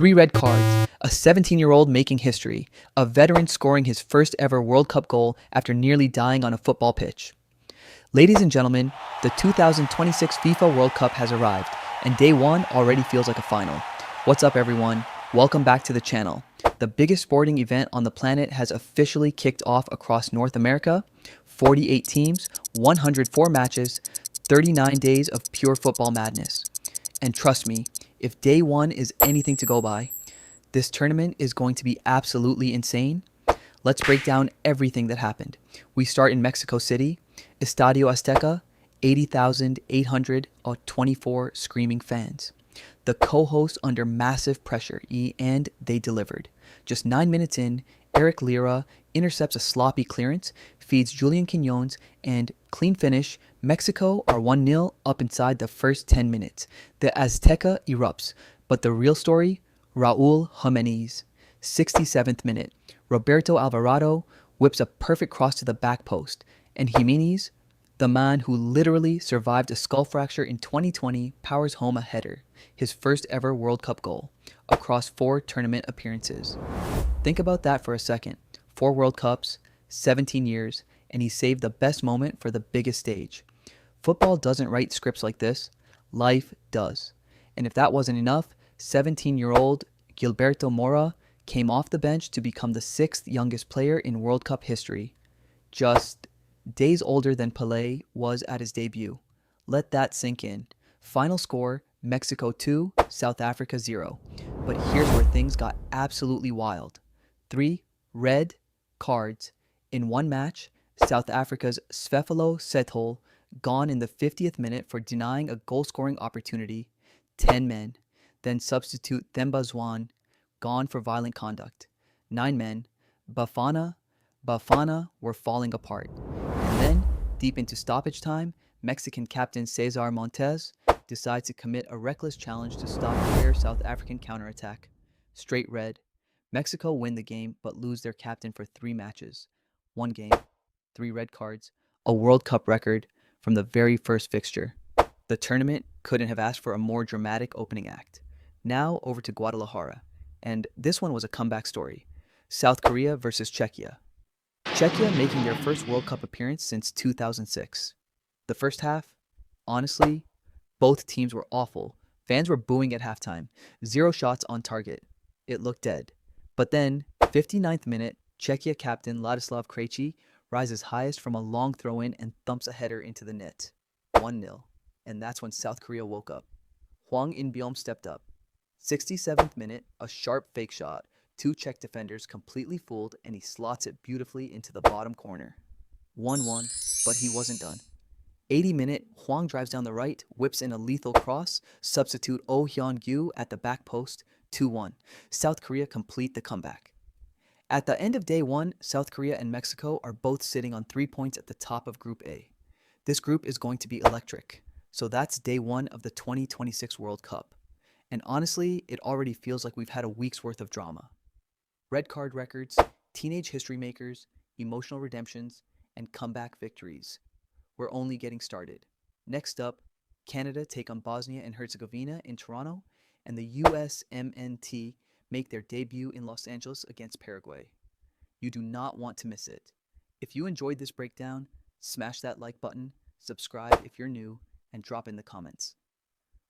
Three red cards, a 17-year-old making history, a veteran scoring his first ever World Cup goal after nearly dying on a football pitch. Ladies and gentlemen, the 2026 FIFA World Cup has arrived, and day one already feels like a final. What's up, everyone? Welcome back to the channel. The biggest sporting event on the planet has officially kicked off across North America. 48 teams, 104 matches, 39 days of pure football madness. And trust me, if day one is anything to go by, this tournament is going to be absolutely insane. Let's break down everything that happened. We start in Mexico City, Estadio Azteca, 80,824 screaming fans. The co-hosts under massive pressure, and they delivered. Just 9 minutes in, Eric Lira intercepts a sloppy clearance, feeds Julian Quinones, and clean finish, Mexico are 1-0 up inside the first 10 minutes. The Azteca erupts, but the real story, Raul Jimenez. 67th minute, Roberto Alvarado whips a perfect cross to the back post, and Jimenez, the man who literally survived a skull fracture in 2020, powers home a header, his first ever World Cup goal, across 4 tournament appearances. Think about that for a second. 4 World Cups, 17 years, and he saved the best moment for the biggest stage. Football doesn't write scripts like this. Life does. And if that wasn't enough, 17-year-old Gilberto Mora came off the bench to become the 6th youngest player in World Cup history. Just days older than Pelé was at his debut. Let that sink in. Final score, Mexico 2, South Africa 0. But here's where things got absolutely wild. 3 red cards in one match. South Africa's Svefalo Setol gone in the 50th minute for denying a goal-scoring opportunity. 10 men. Then substitute Themba Zwane gone for violent conduct. 9 men. Bafana were falling apart. And then, deep into stoppage time, Mexican captain Cesar Montes decides to commit a reckless challenge to stop a rare South African counterattack. Straight red. Mexico win the game but lose their captain for 3 matches. 1 game, 3 red cards, a World Cup record from the very first fixture. The tournament couldn't have asked for a more dramatic opening act. Now over to Guadalajara, and this one was a comeback story. South Korea versus Czechia. Czechia making their first World Cup appearance since 2006. The first half, honestly, both teams were awful. Fans were booing at halftime. 0 shots on target. It looked dead. But then, 59th minute, Czechia captain Ladislav Krejci rises highest from a long throw-in and thumps a header into the net. 1-0. And that's when South Korea woke up. Hwang In-beom stepped up. 67th minute, a sharp fake shot. 2 Czech defenders completely fooled, and he slots it beautifully into the bottom corner. 1-1, but he wasn't done. 80 minute, Hwang drives down the right, whips in a lethal cross, substitute Oh Hyun-gyu at the back post, 2-1. South Korea complete the comeback. At the end of day one, South Korea and Mexico are both sitting on 3 points at the top of Group A. This group is going to be electric. So that's day one of the 2026 World Cup. And honestly, it already feels like we've had a week's worth of drama. Red card records, teenage history makers, emotional redemptions, and comeback victories. We're only getting started. Next up, Canada take on Bosnia and Herzegovina in Toronto, and the USMNT make their debut in Los Angeles against Paraguay. You do not want to miss it. If you enjoyed this breakdown, smash that like button, subscribe if you're new, and drop in the comments.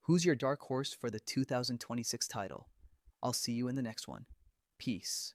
Who's your dark horse for the 2026 title? I'll see you in the next one. Peace.